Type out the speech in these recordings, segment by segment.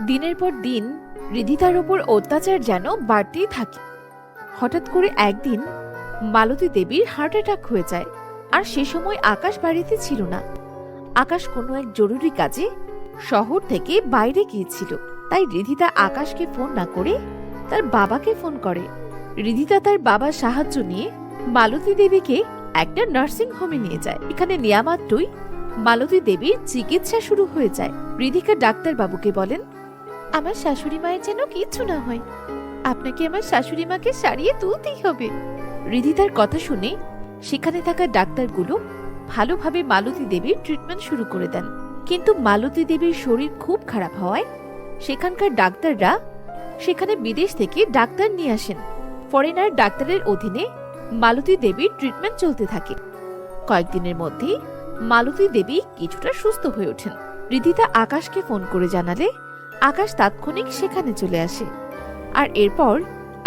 দিনের পর দিন রিধিতার ওপর অত্যাচার যেন বাড়তেই থাকে। হঠাৎ করে একদিন মালতী দেবীর হার্ট অ্যাটাক হয়ে যায়। আর সে সময় আকাশ বাড়িতে ছিল না। আকাশ কোনো এক জরুরি কাজে শহর থেকে বাইরে গিয়েছিল। তাই রিধিতা আকাশকে ফোন না করে তার বাবাকে ফোন করে। রিধিতা তার বাবার সাহায্য নিয়ে মালতী দেবীকে একটা নার্সিং হোমে নিয়ে যায়। এখানে নেওয়া মাত্রই মালতী দেবীর চিকিৎসা শুরু হয়ে যায়। রিধিকা ডাক্তার বাবুকে বলেন, আমার শাশুড়ি মায়ের যেন কিচ্ছু না হয়, আপনাকে আমার শাশুড়ি মাকে সারিয়ে তুলতেই হবে। রিধিতার কথা শুনে সেখানে থাকা ডাক্তারগুলো ভালোভাবে মালতী দেবীর ট্রিটমেন্ট শুরু করে দেন। কিন্তু মালতী দেবীর শরীর খুব খারাপ হওয়ায় সেখানকার ডাক্তাররা সেখানে বিদেশ থেকে ডাক্তার নিয়ে আসেন। ফরেনার ডাক্তারের অধীনে মালতী দেবীর ট্রিটমেন্ট চলতে থাকে। কয়েকদিনের মধ্যেই মালতী দেবী কিছুটা সুস্থ হয়ে ওঠেন। রিধিতা আকাশকে ফোন করে জানালে আকাশ তাৎক্ষণিক সেখানে চলে আসে। আর এরপর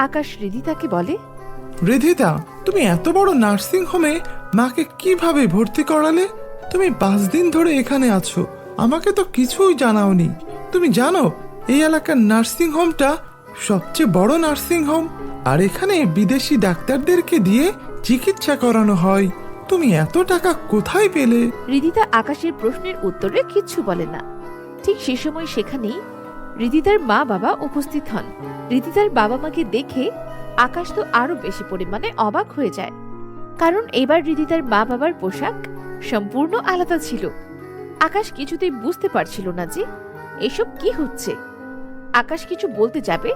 আকাশ রিধিতাকে বলে, রিধিতা, তুমি এত বড় নার্সিং হোমে মাকে কিভাবে ভর্তি করালে? তুমি 5 দিন ধরে এখানে আছো, আমাকে তো কিছুই জানাওনি। তুমি জানো এই এলাকার নার্সিং হোমটা সবচেয়ে বড় নার্সিং হোম, আর এখানে বিদেশি ডাক্তারদেরকে দিয়ে চিকিৎসা করানো হয়। তুমি এত টাকা কোথায় পেলে? রিধিতা আকাশের প্রশ্নের উত্তরে কিচ্ছু বলে না। ঠিক সে সময় সেখানেই রিধিতার মা বাবা উপস্থিত হন। রিধিতার বাবা মাকে দেখে আকাশ তো আরো বেশি পরিমাণে অবাক হয়ে যায়, কারণ এবার রিধিতার মা বাবার পোশাক সম্পূর্ণ আলাদা ছিল। আকাশ কিছুতেই বুঝতে পারছিল না যে এসব কি হচ্ছে। আকাশ কিছু বলতে যাবে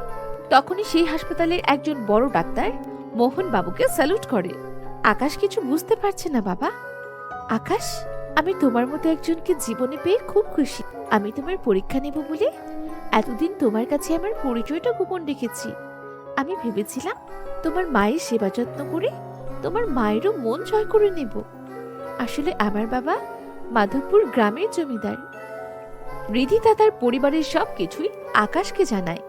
তখনই সেই হাসপাতালের একজন বড় ডাক্তার মোহন বাবুকে স্যালুট করে। আকাশ কিছু বুঝতে পারছে না। বাবা আকাশ, আমি তোমার মতো একজনকে জীবনে পেয়ে খুব খুশি। আমি তোমার পরীক্ষা নেব বলে এতদিন তোমার কাছে আমার পরিচয়টা গোপন রেখেছি। আমি ভেবেছিলাম তোমার মায়ের সেবা যত্ন করে তোমার মায়েরও মন জয় করে নেব। আসলে আমার বাবা মাধবপুর গ্রামের জমিদার। রিধিতা তার পরিবারের সবকিছুই আকাশকে জানায়।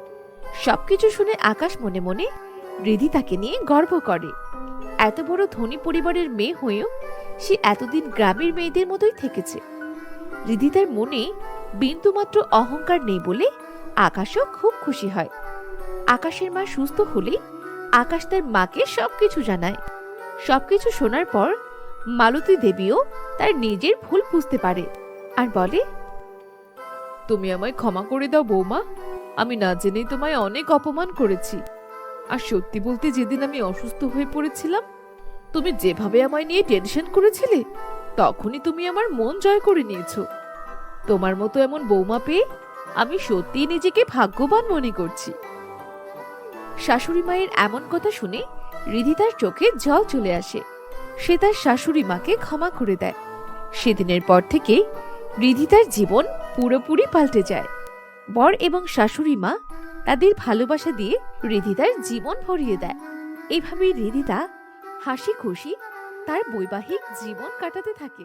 সবকিছু শুনে আকাশ মনে মনে রিধিতাকে নিয়ে গর্ব করে। এত বড় ধনী পরিবারের মেয়ে হয়েও সে এতদিন গ্রামের মেয়েদের মতোই থেকেছে। রিধিতার মনে বিন্দুমাত্র অহংকার নেই বলে আকাশও খুব খুশি হয়। আকাশের মা সুস্থ হলে আকাশ তার মাকে সবকিছু জানায়। সবকিছু শোনার পর মালতী দেবীও তার নিজের ভুল বুঝতে পারে আর বলে, তুমি আমায় ক্ষমা করে দাও বৌমা, আমি না জেনেই তোমায় অনেক অপমান করেছি। আর সত্যি বলতে যেদিন আমি অসুস্থ হয়ে পড়েছিলাম, তুমি যেভাবে আমায় নিয়ে টেনশন করেছিলে, তখনই তুমি আমার মন জয় করে নিয়েছো। তোমার মতো এমন বৌমা পেয়ে আমি সত্যিই নিজেকে ভাগ্যবান মনে করছি। শাশুড়ি মায়ের এমন কথা শুনে রিধিতার চোখে জল চলে আসে। সে তার শাশুড়ি মাকে ক্ষমা করে দেয়। সেদিনের পর থেকে রিধিতার জীবন পুরোপুরি পাল্টে যায়। বর এবং শাশুড়ি মা তাদের ভালোবাসা দিয়ে রিধিতার জীবন ভরিয়ে দেয়। এভাবেই রিধিতা হাসি খুশি তার বৈবাহিক জীবন কাটাতে থাকে।